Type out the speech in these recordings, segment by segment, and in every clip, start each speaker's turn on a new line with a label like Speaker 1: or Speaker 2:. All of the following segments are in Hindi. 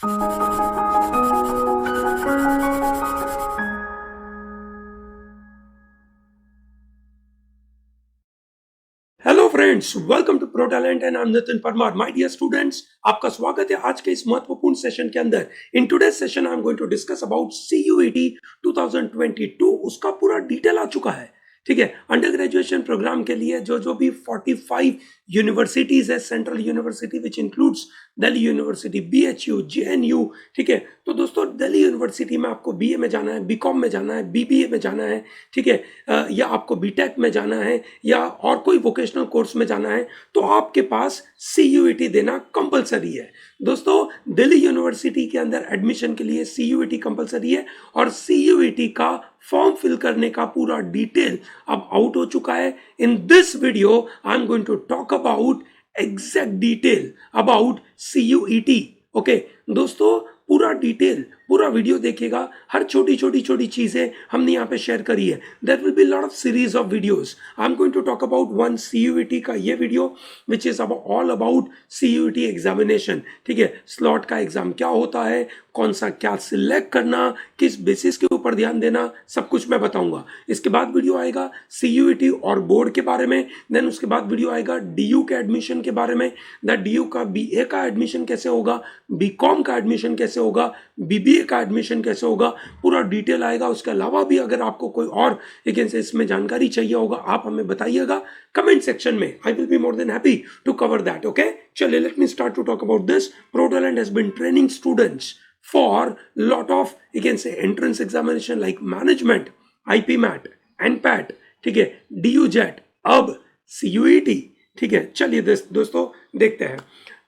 Speaker 1: Hello friends, welcome to pro talent and I am Nitin Parmar. My dear students, आपका स्वागत है आज के इस महत्वपूर्ण सेशन के अंदर। In today's session I am going to discuss about CUET 2022। उसका पूरा डिटेल आ चुका है। ठीक है, अंडर ग्रेजुएशन प्रोग्राम के लिए जो भी 45 यूनिवर्सिटीज है, central university which includes Delhi university, BHU, JNU. ठीक है, तो दोस्तों दिल्ली यूनिवर्सिटी में आपको बीए में जाना है, बीकॉम में जाना है, बीबीए में जाना है, ठीक है, या आपको बीटेक में जाना है या और कोई वोकेशनल कोर्स में जाना है, तो आपके पास सीयूईटी देना कंपलसरी है। दोस्तों, दिल्ली यूनिवर्सिटी के अंदर एडमिशन के लिए सीयूईटी कंपलसरी है और सीयूईटी का फॉर्म फिल करने का पूरा डिटेल अब आउट हो चुका है। In this video I am going to talk about exact detail about CUET. Okay दोस्तों, पूरा डिटेल, पूरा वीडियो देखिएगा। हर छोटी छोटी चीजें हमने यहाँ पे शेयर करी है। There will be lot of series of videos. I am going to talk about one CUET का ये video which is all about CUET examination. ठीक है, स्लॉट का एग्जाम क्या होता है, कौन सा क्या सिलेक्ट करना, किस बेसिस के ऊपर ध्यान देना, सब कुछ मैं बताऊंगा। इसके बाद वीडियो आएगा सीयूईटी और बोर्ड के बारे में। देन उसके बाद वीडियो आएगा डीयू के एडमिशन के बारे में, दैट डीयू का बीए का एडमिशन कैसे होगा, बीकॉम का एडमिशन कैसे होगा, बीबीए का एडमिशन कैसे होगा, पूरा डिटेल आएगा। उसके अलावा भी अगर आपको कोई और इसमें जानकारी चाहिए होगा, आप हमें बताइएगा कमेंट सेक्शन में। I will be more than happy to cover that. Okay, चलिए let me start to talk about this. Pro talent has been training students for lot of entrance examination like management, IP MAT, NPAT, ठीक है, DU JET, अब CUET। ठीक है, चलिए दोस्तों देखते हैं।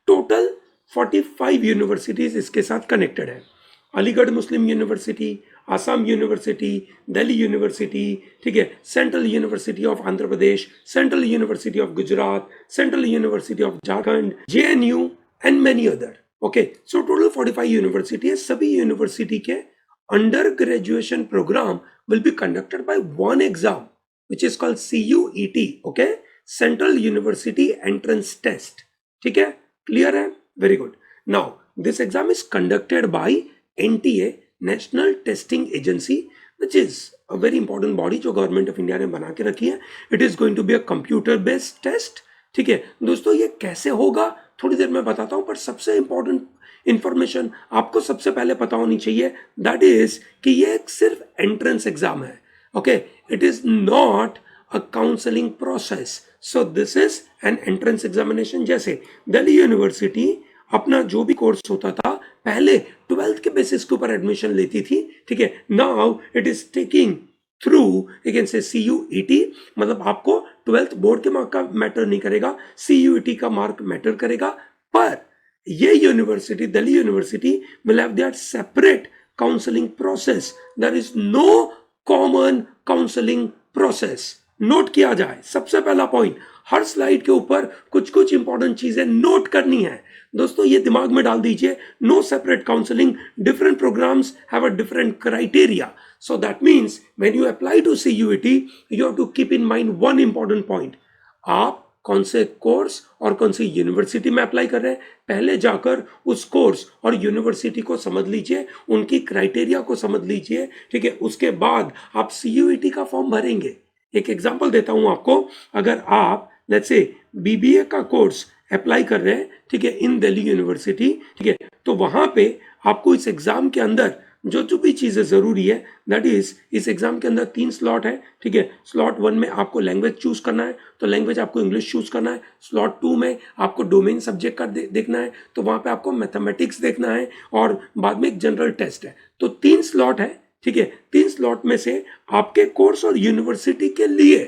Speaker 1: टोटल 45 यूनिवर्सिटीज इसके साथ कनेक्टेड है। Aligarh Muslim university, Assam university, Delhi university, ठीक है, central university of Andhra Pradesh, central university of Gujarat, central university of Jharkhand, JNU and many other. Okay, so total 45 university है। सभी यूनिवर्सिटी के under graduation programme will be conducted by one exam which is called CUET। Okay, central university entrance test. ठीक है, क्लियर है? Very good. Now this exam is conducted by NTA, national testing agency, which is a very important body जो गवर्नमेंट ऑफ इंडिया ने बना के रखी है। It is going to be a computer based test. ठीक है दोस्तों, ये कैसे होगा थोड़ी देर में बताता हूं, पर सबसे इंपॉर्टेंट इंफॉर्मेशन आपको सबसे पहले पता होनी चाहिए, दैट इज कि ये एक सिर्फ एंट्रेंस एग्जाम है। Okay, it is not a counselling process. So this is an entrance examination. जैसे दिल्ली यूनिवर्सिटी अपना जो भी कोर्स होता था पहले 12th के बेसिस के ऊपर एडमिशन लेती थी। ठीक है, now it is taking through CUET, मतलब आपको 12th बोर्ड के मार्क का मैटर नहीं करेगा, CUET का मार्क मैटर करेगा। पर ये university, Delhi university, will have their separate counselling process. There is no common counselling process. Note किया जाए, सबसे पहला पॉइंट, हर स्लाइड के ऊपर कुछ कुछ इंपॉर्टेंट चीजें नोट करनी है दोस्तों, ये दिमाग में डाल दीजिए। No separate counselling, different programs have a different criteria. So that means when you apply to CUET, you have to keep in mind one important point. आप कौन से कोर्स और कौन सी यूनिवर्सिटी में अप्लाई कर रहे हैं, पहले जाकर उस कोर्स और यूनिवर्सिटी को समझ लीजिए, उनकी क्राइटेरिया को समझ लीजिए। ठीक है, उसके बाद आप CUET का फॉर्म भरेंगे। एक एग्जांपल देता हूं आपको, अगर आप लेट्स से BBA का कोर्स अप्लाई कर रहे हैं, ठीक है, इन दिल्ली यूनिवर्सिटी, ठीक है, तो वहां पे आपको इस एग्जाम के अंदर जो भी चीजें जरूरी है, दैट इज इस एग्जाम के अंदर 3 स्लॉट है। ठीक है, स्लॉट 1 में आपको लैंग्वेज चूज करना है, तो लैंग्वेज आपको इंग्लिश चूज करना है। स्लॉट 2 में आपको डोमेन सब्जेक्ट का देखना है, तो वहां पे आपको मैथमेटिक्स देखना है, और बाद में एक जनरल टेस्ट है। तो 3 स्लॉट है। ठीक है, 3 स्लॉट में से आपके कोर्स और यूनिवर्सिटी के लिए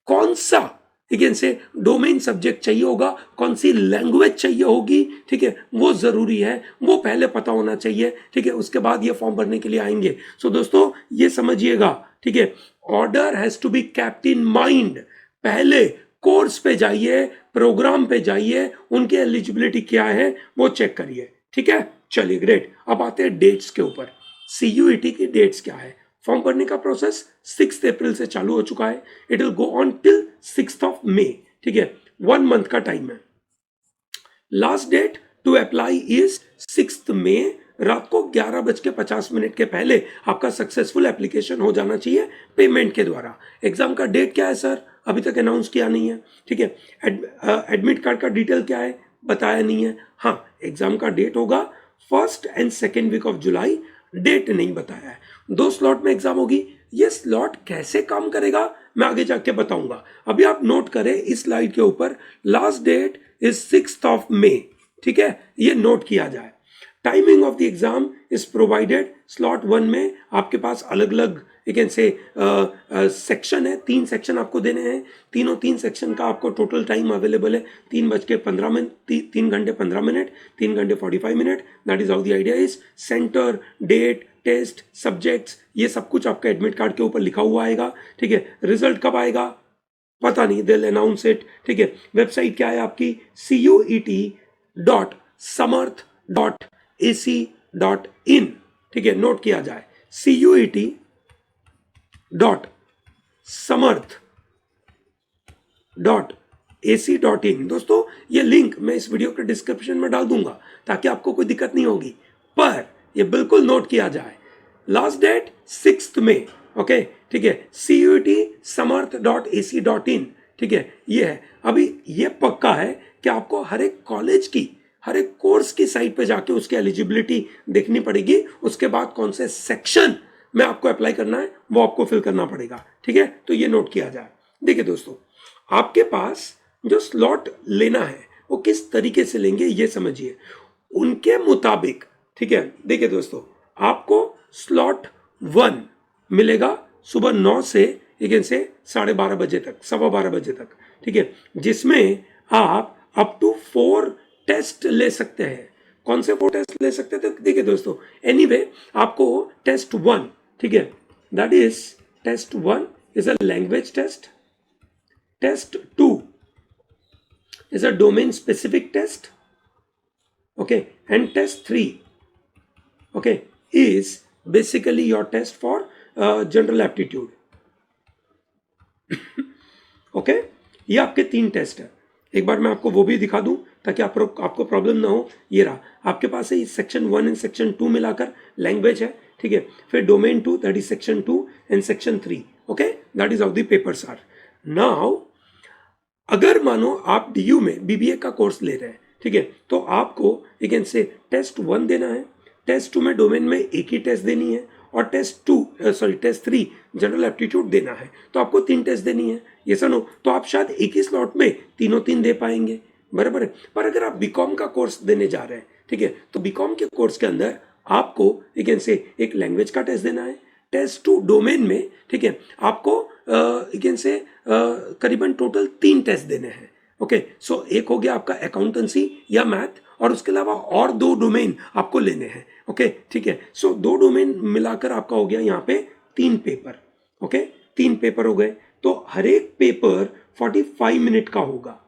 Speaker 1: कौन सा से डोमेन सब्जेक्ट चाहिए होगा, कौन सी लैंग्वेज चाहिए होगी, ठीक है, वो जरूरी है, वो पहले पता होना चाहिए। ठीक है, उसके बाद ये फॉर्म भरने के लिए आएंगे। सो दोस्तों ये समझिएगा, ठीक है, order has to be kept in mind. पहले कोर्स पे जाइए, प्रोग्राम पे जाइए, उनकी एलिजिबिलिटी क्या है वो चेक करिए। ठीक है, चलिए ग्रेट। अब आते हैं डेट्स के ऊपर। CUET की डेट्स क्या है? फॉर्म भरने का प्रोसेस 6 अप्रैल से चालू हो चुका है। It will go on till 6 May. ठीक है, 1 मंथ का टाइम है। Last date to apply is 6 May रात को 11:50 के पहले आपका सक्सेसफुल एप्लीकेशन हो जाना चाहिए पेमेंट के द्वारा। एग्जाम का डेट क्या है सर? अभी तक अनाउंस किया नहीं है, ठीक है। एडमिट कार्ड का डिटेल क्या है? बताया नहीं है। हाँ, एग्जाम का डेट होगा 1st and 2nd week of July, date नहीं बताया है। 2 स्लॉट में एग्जाम होगी। ये स्लॉट कैसे काम करेगा मैं आगे जाके बताऊंगा। अभी आप नोट करें इस स्लाइड के ऊपर, लास्ट डेट इज 6th ऑफ May, ठीक है, ये नोट किया जाए। Timing of the exam is provided. Slot 1 में आपके पास अलग अलग यू कैन से सेक्शन है, 3 सेक्शन आपको देने हैं। तीनों 3 सेक्शन का आपको टोटल टाइम अवेलेबल है 3:15, 3 घंटे 15 मिनट, 3 घंटे 45 minute. That is how the idea is. Centre, date, test, subjects, ये सब कुछ आपका एडमिट कार्ड के ऊपर लिखा हुआ आएगा, ठीक है। रिजल्ट कब आएगा पता नहीं, दे अनाउंस इट, ठीक है। वेबसाइट क्या है आपकी? CUET.samarth.ac.in, ठीक है, नोट किया जाए CUET.samarth.ac.in। दोस्तों ये लिंक मैं इस वीडियो के डिस्क्रिप्शन में डाल दूंगा ताकि आपको कोई दिक्कत नहीं होगी, पर ये बिल्कुल नोट किया जाए। लास्ट डेट 6th में, ओके, ठीक है। CUET.samarth.ac.in, ठीक है, ये है। अभी ये पक्का है कि आपको हर एक कॉलेज की, हर एक कोर्स की साइट पे जाके उसकी एलिजिबिलिटी देखनी पड़ेगी। उसके बाद कौन से सेक्शन में आपको अप्लाई करना है वो आपको फिल करना पड़ेगा, ठीक है। तो ये नोट किया जाए। देखिए दोस्तों, आपके पास जो स्लॉट लेना है वो किस तरीके से लेंगे ये समझिए, उनके मुताबिक, ठीक है। देखिए दोस्तों, आपको स्लॉट 1 मिलेगा सुबह 9 से 12:30 बजे तक, 12:15 बजे तक, ठीक है, जिसमें आप अप टू 4 टेस्ट ले सकते हैं। कौन से 4 टेस्ट ले सकते थे? देखिए दोस्तों, एनीवे आपको टेस्ट 1, ठीक है, that is test 1 is a language test, test 2 is a domain specific test, okay, and test 3, okay, is basically your test for general aptitude, okay। ये आपके 3 टेस्ट है। एक बार मैं आपको वो भी दिखा दूं ताकि आपको प्रॉब्लम ना हो। ये रहा आपके पास है सेक्शन 1 एंड सेक्शन 2 मिलाकर लैंग्वेज है, ठीक है। फिर domain 2 that is section 2 and section 3, okay, that is how the papers are. Now अगर मानो आप डीयू में बीबीए का कोर्स ले रहे हैं, ठीक है, तो आपको एक से टेस्ट 1 देना है, टेस्ट 2 में डोमेन में एक ही टेस्ट देनी है, और टेस्ट 3 जनरल एप्टीट्यूड देना है। तो आपको 3 टेस्ट देनी है, ये सुनो। तो आप शायद एक ही स्लॉट में तीनों 3 दे पाएंगे, बराबर है। पर अगर आप बीकॉम का कोर्स देने जा रहे हैं, ठीक है, तो बीकॉम के कोर्स के अंदर आपको एक लैंग्वेज का टेस्ट देना है, टेस्ट 2 डोमेन में, ठीक है, आपको करीबन टोटल 3 टेस्ट देने हैं, ओके। सो एक हो गया आपका अकाउंटेंसी या मैथ, और उसके अलावा और 2 डोमेन आपको लेने हैं, ओके, ठीक है। सो 2 डोमेन मिलाकर आपका हो गया यहाँ पे 3 पेपर, ओके, 3 पेपर हो गए। तो हर एक पेपर 45 मिनट का होगा,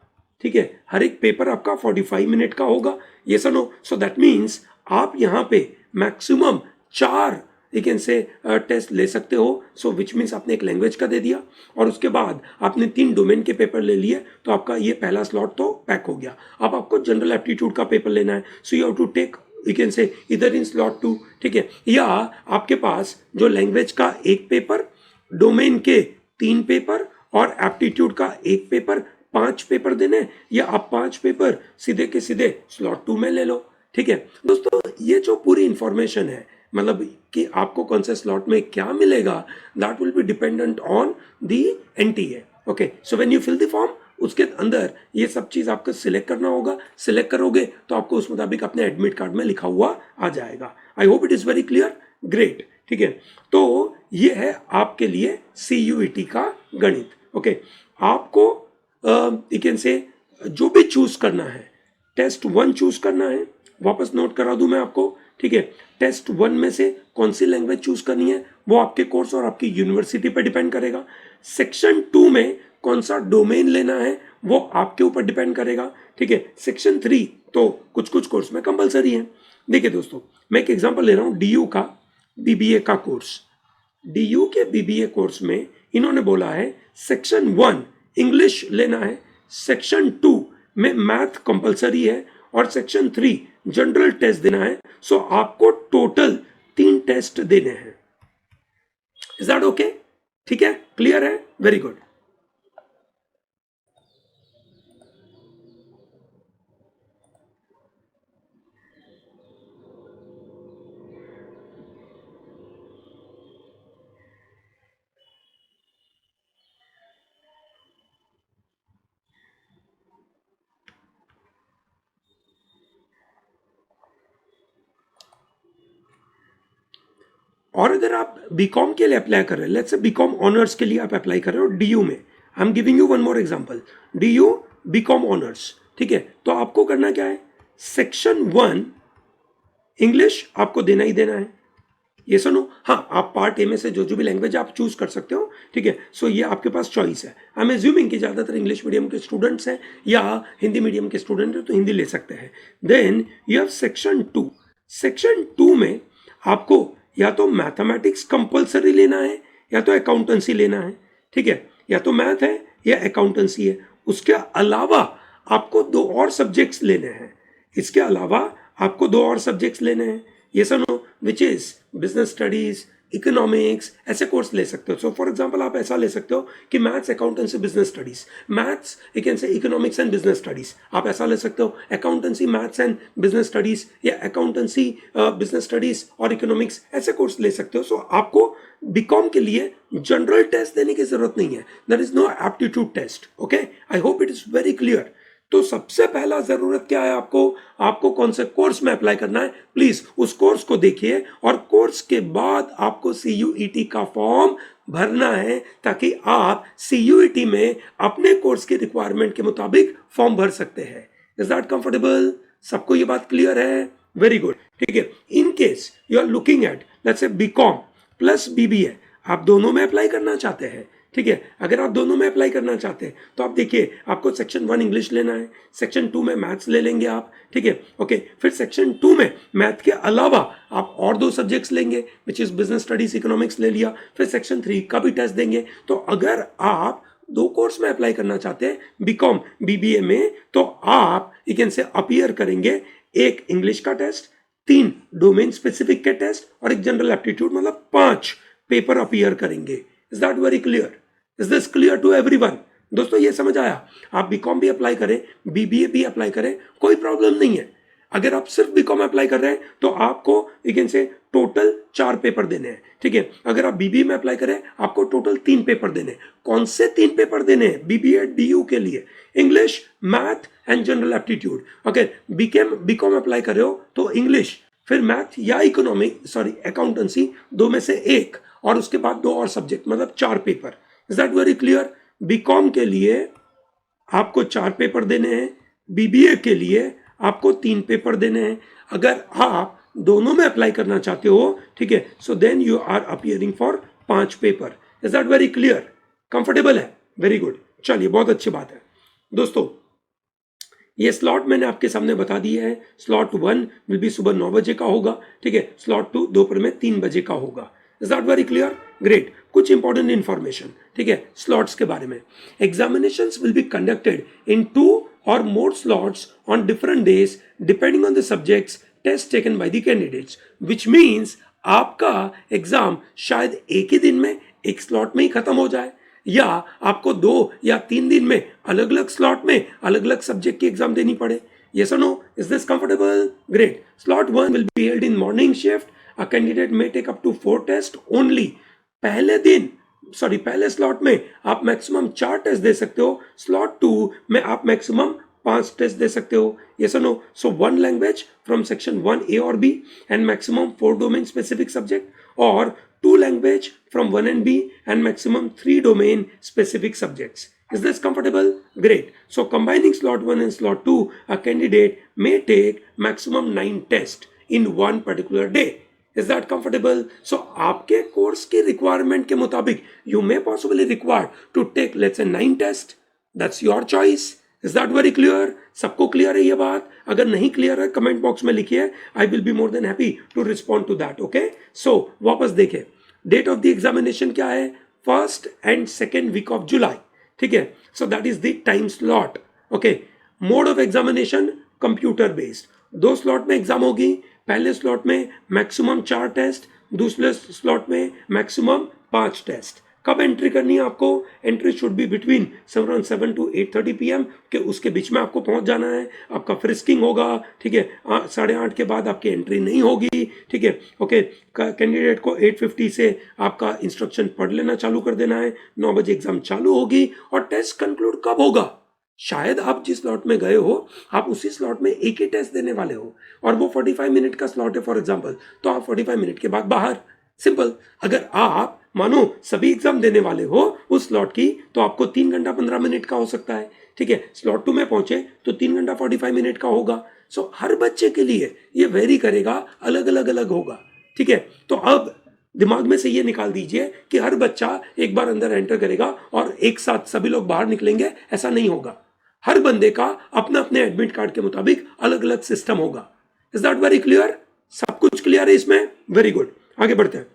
Speaker 1: ठीक है, हर एक पेपर आपका 45 मिनट का होगा, ये सुनो। सो दैट मीन्स आप यहाँ पे मैक्सिमम 4 टेस्ट ले सकते हो। सो विच मीन्स आपने एक लैंग्वेज का दे दिया और उसके बाद आपने 3 डोमेन के पेपर ले लिए, तो आपका ये पहला स्लॉट तो पैक हो गया। अब आपको जनरल एप्टीट्यूड का पेपर लेना है, so you have to take इधर इन स्लॉट 2, ठीक है। या आपके पास जो लैंग्वेज का 1 पेपर, डोमेन के 3 पेपर और एप्टीट्यूड का 1 पेपर, 5 पेपर देने, या आप 5 पेपर सीधे के सीधे स्लॉट 2 में ले लो, ठीक है। दोस्तों ये जो पूरी इंफॉर्मेशन है, मतलब कि आपको कौन से स्लॉट में क्या मिलेगा, that will be dependent on the NTA, okay. So when you fill the form, उसके अंदर ये सब चीज आपको सिलेक्ट करना होगा। सिलेक्ट करोगे तो आपको उस मुताबिक अपने एडमिट कार्ड में लिखा हुआ आ जाएगा। आई hope it is very clear, great, ठीक है। तो ये है आपके लिए CUET का गणित, ओके। आपको जो भी चूज करना है, टेस्ट 1 चूज करना है, वापस नोट करा दूं मैं आपको, ठीक है। टेस्ट 1 में से कौन सी लैंग्वेज चूज करनी है वो आपके कोर्स और आपकी यूनिवर्सिटी पर डिपेंड करेगा। सेक्शन 2 में कौन सा डोमेन लेना है वो आपके ऊपर डिपेंड करेगा, ठीक है। सेक्शन 3 तो कुछ कुछ कोर्स में कंपलसरी है। देखिए दोस्तों, मैं एक एग्जांपल ले रहा हूं डीयू का बीबीए का कोर्स। डीयू के बीबीए कोर्स में इन्होंने बोला है सेक्शन 1 इंग्लिश लेना है, सेक्शन 2 में मैथ कंपलसरी है, और सेक्शन 3 जनरल टेस्ट देना है। सो आपको टोटल 3 टेस्ट देने हैं। Is that okay? ठीक है, क्लियर है? Very good. और अगर आप बीकॉम के लिए अप्लाई कर रहे हैं, लेट्स से बीकॉम ऑनर्स के लिए आप अप्लाई कर रहे हो डीयू में, I am giving you one more example, DU BCom honours, ठीक है, तो आपको करना क्या है, सेक्शन 1 इंग्लिश आपको देना ही देना है। ये सुनो, हाँ, आप पार्ट ए में से जो भी लैंग्वेज आप चूज कर सकते हो, ठीक है। सो ये आपके पास चॉइस है। आई एम एज्यूमिंग कि ज़्यादातर इंग्लिश मीडियम के स्टूडेंट्स हैं या हिंदी मीडियम के स्टूडेंट हैं, तो हिंदी ले सकते हैं। Then you have section 2। Section 2 में आपको या तो मैथमेटिक्स कंपलसरी लेना है या तो अकाउंटेंसी लेना है, ठीक है, या तो मैथ है या अकाउंटेंसी है। उसके अलावा आपको 2 और सब्जेक्ट्स लेने हैं। इसके अलावा आपको 2 और सब्जेक्ट्स लेने हैं। ये सुनो, which is business studies, economics, ऐसे कोर्स ले सकते हो। सो फॉर एग्जांपल आप ऐसा ले सकते हो कि maths, accountancy, business studies, maths you can से इकोनॉमिक्स एंड बिजनेस स्टडीज, आप ऐसा ले सकते हो। Accountancy, maths and business studies, या अकाउंटेंसी, बिजनेस स्टडीज और इकोनॉमिक्स, ऐसे कोर्स ले सकते हो। सो आपको बीकॉम के लिए जनरल टेस्ट देने की जरूरत नहीं है। There is no aptitude test. Okay, I hope it is very clear. तो सबसे पहला जरूरत क्या है आपको कौन से कोर्स में अप्लाई करना है, प्लीज उस कोर्स को देखिए, और कोर्स के बाद आपको CUET का फॉर्म भरना है, ताकि आप CUET में अपने कोर्स की रिक्वायरमेंट के मुताबिक फॉर्म भर सकते हैं। Is that comfortable? सबको ये बात क्लियर है? वेरी गुड, ठीक है। In case you are looking at let's say BCom plus BBA, आप दोनों में अप्लाई करना चाहते हैं, ठीक है। अगर आप दोनों में अप्लाई करना चाहते हैं तो आप देखिए, आपको सेक्शन 1 इंग्लिश लेना है, सेक्शन 2 में मैथ्स ले लेंगे आप, ठीक है, ओके। फिर सेक्शन 2 में मैथ के अलावा आप और 2 सब्जेक्ट्स लेंगे, which is business studies, economics ले लिया। फिर सेक्शन 3 का भी टेस्ट देंगे। तो अगर आप 2 कोर्स में अप्लाई करना चाहते हैं बीकॉम BBA में, तो आप यू कैन से अपीयर करेंगे 1 इंग्लिश का टेस्ट, 3 डोमेन स्पेसिफिक के टेस्ट और 1 जनरल एप्टीट्यूड, मतलब 5 पेपर अपीयर करेंगे। Is that very clear? Is this clear to everyone? दोस्तों ये समझ आया? आप बीकॉम भी अप्लाई करें, BBA भी अप्लाई करें, कोई प्रॉब्लम नहीं है। अगर आप सिर्फ बीकॉम अप्लाई कर रहे हैं तो आपको यू कैन से टोटल 4 पेपर देने हैं, ठीक है। अगर आप BBA में अप्लाई करें, आपको टोटल 3 पेपर देने हैं। कौन से 3 पेपर देने हैं BBA DU के लिए? English, math and general aptitude. Okay, BCom apply कर रहे हो तो इंग्लिश, फिर मैथ या अकाउंटेंसी, 2 में से 1, और उसके बाद 2 और सब्जेक्ट, मतलब 4 paper. Is that very clear? BCom के लिए आपको 4 पेपर देने हैं, BBA के लिए आपको 3 पेपर देने हैं। अगर आप दोनों में अप्लाई करना चाहते हो, ठीक है, so then you are appearing for 5 paper. Is that very clear? Comfortable है? वेरी गुड, चलिए, बहुत अच्छी बात है। दोस्तों ये स्लॉट मैंने आपके सामने बता दिया है। स्लॉट 1 विल बी सुबह 9 बजे का होगा, ठीक है। स्लॉट 2 दोपहर में 3 बजे का होगा। Is that very clear? Great. कुछ इंपॉर्टेंट इंफॉर्मेशन, ठीक है, स्लॉट्स के बारे में। Examinations will be conducted in 2 or more slots on different days depending on the subjects test taken by the candidates, which means आपका एग्जाम शायद एक ही दिन में एक स्लॉट में ही खत्म हो जाए, या आपको 2 या 3 दिन में अलग अलग स्लॉट में अलग अलग सब्जेक्ट की एग्जाम देनी पड़े। Yes or no? Is this comfortable? Great. Slot 1 will be held in morning shift. A candidate may take up to 4 tests only. पहले स्लॉट में आप मैक्सिमम 4 टेस्ट दे सकते हो। स्लॉट 2 में आप मैक्सिमम 5 टेस्ट दे सकते हो। Yes or no? So 1 language from section 1A or B and maximum 4 domain specific subject, or 2 language from 1 and B and maximum 3 domain specific subjects. Is this comfortable? Great. So combining slot 1 and slot 2, a candidate may take maximum 9 tests in one particular day. Is that comfortable? So आपके कोर्स की रिक्वायरमेंट के मुताबिक you may possibly require to take let's say 9 tests. That's your choice. Is that very clear? सबको क्लियर है ये बात? अगर नहीं क्लियर है कमेंट बॉक्स में लिखिए, I will be more than happy to respond to that. Okay, so वापस देखें, डेट ऑफ द एग्जामिनेशन क्या है? 1st and 2nd week of July, ठीक है। So that is the time slot. Okay, mode of examination computer based. 2 slot में एग्जाम होगी। पहले स्लॉट में मैक्सिमम 4 टेस्ट, दूसरे स्लॉट में मैक्सिमम 5 टेस्ट। कब एंट्री करनी है आपको? Entry should be between 7 to 8:30 PM के उसके बीच में आपको पहुंच जाना है। आपका फ्रिस्किंग होगा, ठीक है। 8:30 के बाद आपकी एंट्री नहीं होगी, ठीक है। ओके, कैंडिडेट को 8:50 से आपका इंस्ट्रक्शन पढ़ लेना चालू कर देना है। 9 बजे एग्जाम चालू होगी और टेस्ट कंक्लूड कब होगा? शायद आप जिस स्लॉट में गए हो आप उसी स्लॉट में एक ही टेस्ट देने वाले हो और वो 45 मिनट का स्लॉट है फॉर एग्जांपल, तो आप 45 मिनट के बाद बाहर। सिंपल। अगर आप मानो सभी एग्जाम देने वाले हो उस स्लॉट की, तो आपको 3 घंटा 15 मिनट का हो सकता है, ठीक है। स्लॉट 2 में पहुंचे तो 3 घंटा 45 मिनट का होगा। सो हर बच्चे के लिए ये वेरी करेगा, अलग अलग होगा, ठीक है। तो अब दिमाग में से ये निकाल दीजिए कि हर बच्चा एक बार अंदर एंटर करेगा और एक साथ सभी लोग बाहर निकलेंगे, ऐसा नहीं होगा। हर बंदे का अपना अपने एडमिट कार्ड के मुताबिक अलग अलग सिस्टम होगा। Is that very clear? सब कुछ क्लियर है इसमें? Very good. आगे बढ़ते हैं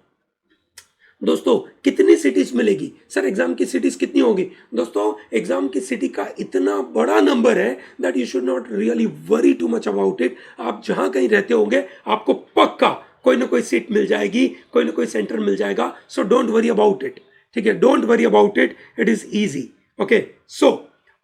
Speaker 1: दोस्तों। कितनी सिटीज मिलेगी? सर एग्जाम की सिटीज कितनी होगी? दोस्तों एग्जाम की सिटी का इतना बड़ा नंबर है that you should not really worry too much about it. आप जहां कहीं रहते होंगे आपको पक्का कोई ना कोई सीट मिल जाएगी, कोई ना कोई सेंटर मिल जाएगा। So don't worry about it, ठीक है। Don't worry about it, it is easy. Okay, so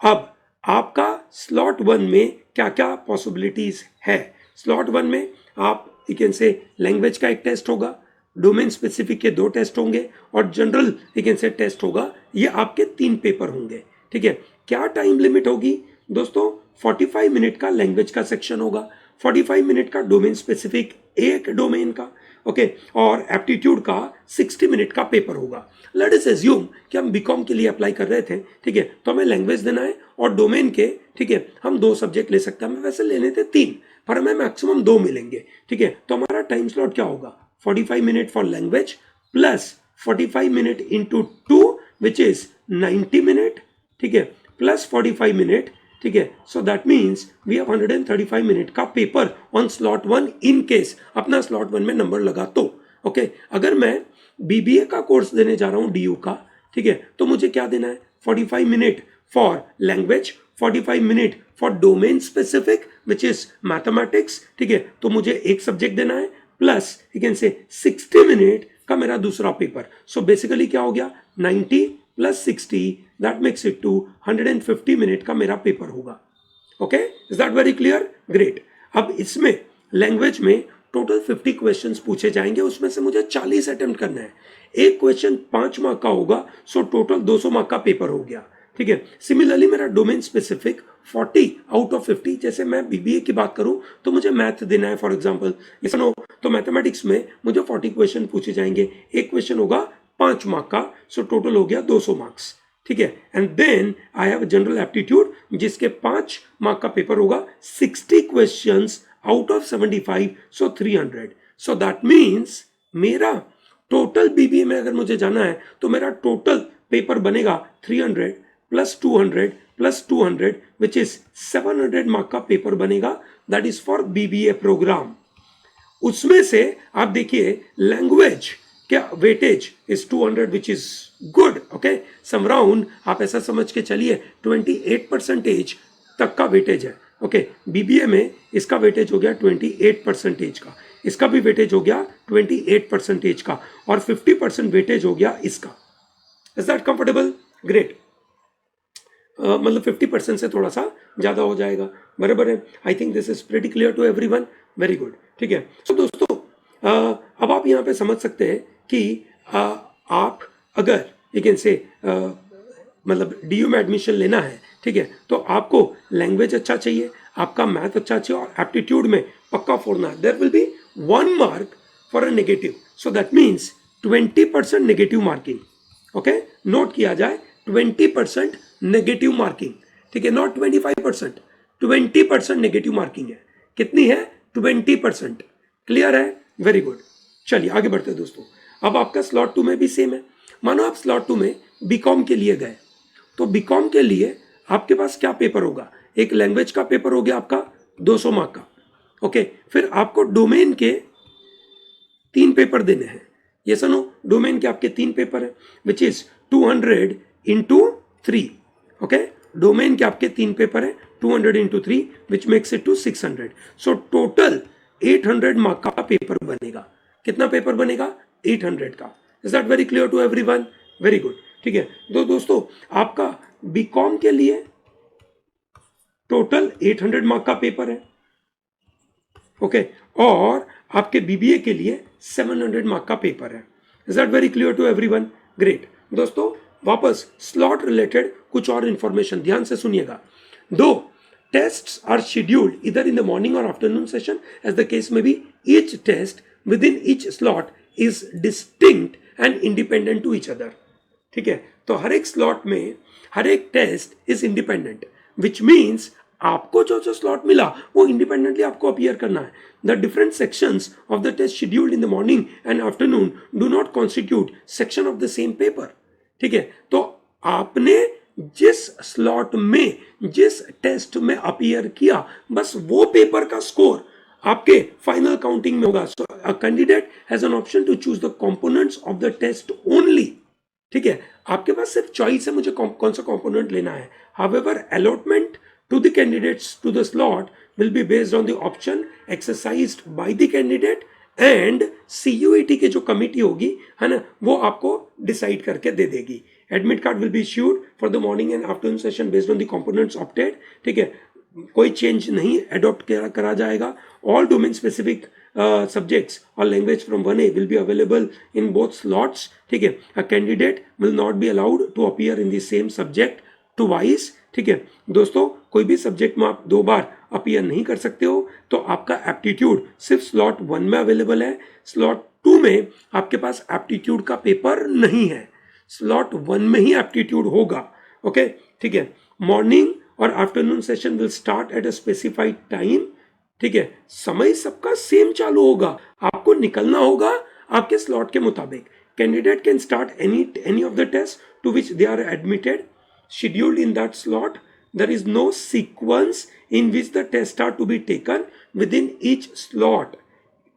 Speaker 1: अब आपका स्लॉट 1 में क्या क्या पॉसिबिलिटीज है? स्लॉट 1 में आप यू कैन से लैंग्वेज का एक टेस्ट होगा, डोमेन स्पेसिफिक के 2 टेस्ट होंगे और general you can say test होगा। ये आपके 3 पेपर होंगे, ठीक है। क्या टाइम लिमिट होगी दोस्तों? 45 मिनट का लैंग्वेज का सेक्शन होगा, 45 मिनट का डोमेन स्पेसिफिक एक डोमेन का, ओके, और एप्टीट्यूड का 60 मिनट का पेपर होगा। लेट अस अज्यूम कि हम बीकॉम के लिए अप्लाई कर रहे थे, ठीक है, तो हमें लैंग्वेज देना है और डोमेन के, ठीक है, हम 2 सब्जेक्ट ले सकते हैं। हमें वैसे लेने थे 3 पर हमें मैक्सिमम 2 मिलेंगे, ठीक है। तो हमारा टाइम स्लॉट क्या होगा? 45 minute for language plus 45 minute into 2 which is 90 minute, ठीक है, प्लस 45 मिनट, ठीक है। So that means we have 135 minute का paper on slot 1 in case अपना स्लॉट 1 में नंबर लगा तो, ओके। अगर मैं बीबीए का कोर्स देने जा रहा हूं डीयू का, ठीक है, तो मुझे क्या देना है? 45 minute for language, 45 minute for domain specific which is mathematics, ठीक है, तो मुझे एक सब्जेक्ट देना है प्लस यू कैन से 60 मिनट का मेरा दूसरा पेपर। सो बेसिकली क्या हो गया? 90 plus 60 that makes it to 150 minute का मेरा पेपर होगा। Okay, is that very clear? Great. अब इसमें लैंग्वेज में टोटल 50 क्वेश्चंस पूछे जाएंगे, उसमें से मुझे 40 अटेम्प्ट करना है। एक क्वेश्चन 5 मार्क का होगा, सो टोटल 200 मार्क का पेपर हो गया, ठीक है। सिमिलरली मेरा डोमेन स्पेसिफिक 40 आउट ऑफ 50, जैसे मैं बीबीए की बात करूं तो मुझे मैथ देना है फॉर एग्जांपल, तो मैथमेटिक्स में मुझे 40 क्वेश्चन पूछे जाएंगे। एक क्वेश्चन होगा 5 मार्क का, सो टोटल हो गया 200 मार्क्स, ठीक है। And then I have general aptitude जिसके 5 मार्क का पेपर होगा, 60 questions out of 75, so 300। So that means मेरा टोटल बीबीए में अगर मुझे जाना है तो मेरा टोटल पेपर बनेगा 300 plus 200 plus 200 which is 700 mark का पेपर बनेगा। That is for BBA program. उसमें से आप देखिए लैंग्वेज क्या weightage is 200 which is good, okay. Some round आप ऐसा समझ के चलिए 28% तक का वेटेज है, ओके। बीबीए में इसका वेटेज हो गया 28% का, इसका भी वेटेज हो गया 28% का, और 50% वेटेज हो गया इसका। Is that comfortable? ग्रेट। मतलब 50% से थोड़ा सा ज्यादा हो जाएगा, बराबर है। I think this is pretty clear to everyone. Very good, ठीक है। तो दोस्तों अब आप यहाँ पे समझ सकते हैं कि आप अगर यू कैन से मतलब डीयू में एडमिशन लेना है, ठीक है, तो आपको लैंग्वेज अच्छा चाहिए, आपका मैथ अच्छा चाहिए और एप्टीट्यूड में पक्का फोड़ना है। There will be 1 mark for a negative, so that means 20% negative marking, okay. Note किया जाए 20% नेगेटिव मार्किंग, ठीक है, नॉट 25%, 20% नेगेटिव मार्किंग है। कितनी है? 20%। क्लियर है? Very good. चलिए आगे बढ़ते हैं दोस्तों। अब आपका स्लॉट 2 में भी सेम है। मानो आप स्लॉट 2 में बीकॉम के लिए गए, तो बीकॉम के लिए आपके पास क्या पेपर होगा? एक लैंग्वेज का पेपर हो गया आपका 200 मार्क का, ओके। फिर आपको डोमेन के 3 पेपर देने हैं। ये सुनो, डोमेन के आपके 3 पेपर है which is 200 into 3, okay. Domain के आपके 3 पेपर है 200 into 3 which makes it to 600. So total 800 mark का पेपर बनेगा. कितना पेपर बनेगा? 800 का. Is that very clear to everyone? Very good. ठीक है. तो दोस्तों आपका बीकॉम के लिए टोटल 800 मार्क का पेपर है. ओके. और आपके बीबीए के लिए 700 मार्क का पेपर है. Is that very clear to everyone? Great. दोस्तों वापस स्लॉट रिलेटेड कुछ और इंफॉर्मेशन ध्यान से सुनिएगा. दो tests are scheduled either in the morning or afternoon session, as the case may be. Each test within each slot is distinct and independent to each other. ठीक है. तो हर एक स्लॉट में हर एक test is independent, which means आपको जो जो स्लॉट मिला वो इंडिपेंडेंटली आपको अपीयर करना है. The different sections of the test scheduled in the morning and afternoon do not constitute section of the same paper. ठीक है. तो आपने जिस स्लॉट में जिस टेस्ट में अपीयर किया बस वो पेपर का स्कोर आपके फाइनल काउंटिंग में होगा. So a candidate has an option to choose the components of the test only. ठीक है. आपके पास सिर्फ चॉइस है मुझे कौन सा कंपोनेंट लेना है. However allotment to the candidates to the slot will be based on the option exercised by the candidate and CUET की जो कमिटी होगी है ना वो आपको डिसाइड करके दे देगी. Admit card will be issued for the morning and afternoon session based on the components opted. ठीक है. कोई चेंज नहीं एडॉप्ट करा जाएगा. All domain specific subjects or language from 1A will be available in both slots. ठीक है. A candidate will not be allowed to appear in the same subject twice. ठीक है. दोस्तों कोई भी सब्जेक्ट में आप दो बार अपीयर नहीं कर सकते हो. तो आपका एप्टीट्यूड सिर्फ स्लॉट 1 में अवेलेबल है. स्लॉट 2 में आपके पास एप्टीट्यूड का पेपर नहीं है. स्लॉट 1 में ही एप्टीट्यूड होगा. ओके. ठीक है. मॉर्निंग और afternoon session will start at a specified time. ठीक है. समय सबका सेम चालू होगा. आपको निकलना होगा आपके स्लॉट के मुताबिक. Candidate can start any of the test to which they are admitted scheduled in that slot. There is no sequence in which the test are to be taken within each slot.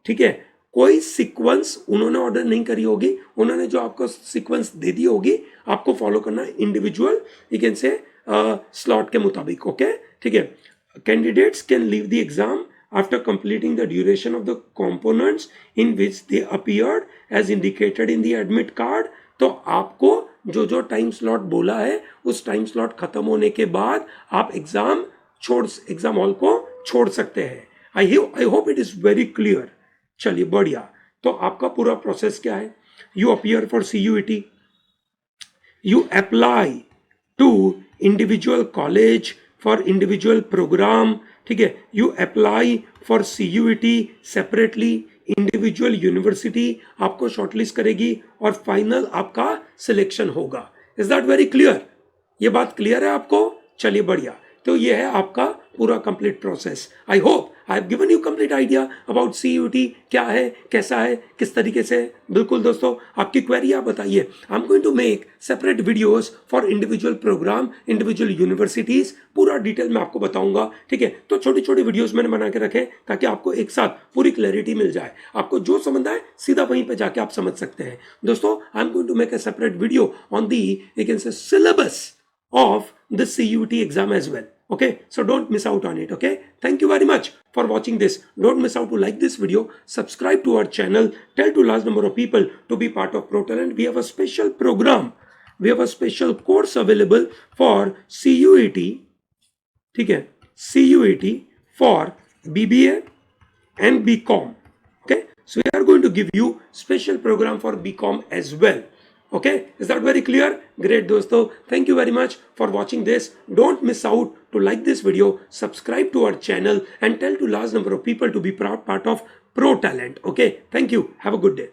Speaker 1: ठीक है. कोई सीक्वेंस उन्होंने ऑर्डर नहीं करी होगी. उन्होंने जो आपको सीक्वेंस दे दी होगी आपको फॉलो करना है इंडिविजुअल यू कैन से स्लॉट के मुताबिक. ओके. ठीक है. Candidates can leave the exam after completing the duration of the components in which they appeared as indicated in the admit card. तो आपको जो जो टाइम स्लॉट बोला है उस टाइम स्लॉट खत्म होने के बाद आप एग्जाम हॉल को छोड़ सकते हैं. I hope it is very clear. चलिए बढ़िया. तो आपका पूरा प्रोसेस क्या है? You appear for CUET, you apply to individual college for individual program. ठीक है. You apply for CUET separately. Individual university आपको शॉर्टलिस्ट करेगी और फाइनल आपका सिलेक्शन होगा. Is that very clear? ये बात क्लियर है आपको? चलिए बढ़िया. तो ये है आपका पूरा complete process. I hope I have given you complete idea about CUET क्या है, कैसा है, किस तरीके से. बिल्कुल दोस्तों आपकी क्वेरी आप बताइए. I am going to make separate videos for individual program, individual universities. पूरा डिटेल में आपको बताऊंगा. ठीक है. तो छोटी छोटी वीडियोस मैंने बना के रखे ताकि आपको एक साथ पूरी क्लैरिटी मिल जाए. आपको जो समझ आए सीधा वहीं पे जाके आप समझ सकते हैं. दोस्तों I am going to make a separate video on the you can say syllabus of the CUET exam as well. Okay, so don't miss out on it. Okay, thank you very much for watching this. Don't miss out to like this video, subscribe to our channel, tell to large number of people to be part of ProTalent. We have a special program, we have a special course available for CUET. ठीक है. CUET for BBA and BCom. Okay, so we are going to give you special program for BCom as well. Okay, is that very clear? Great दोस्तों. Thank you very much for watching this. Don't miss out to like this video, subscribe to our channel and tell to large number of people to be part of ProTalent. Okay, thank you. Have a good day.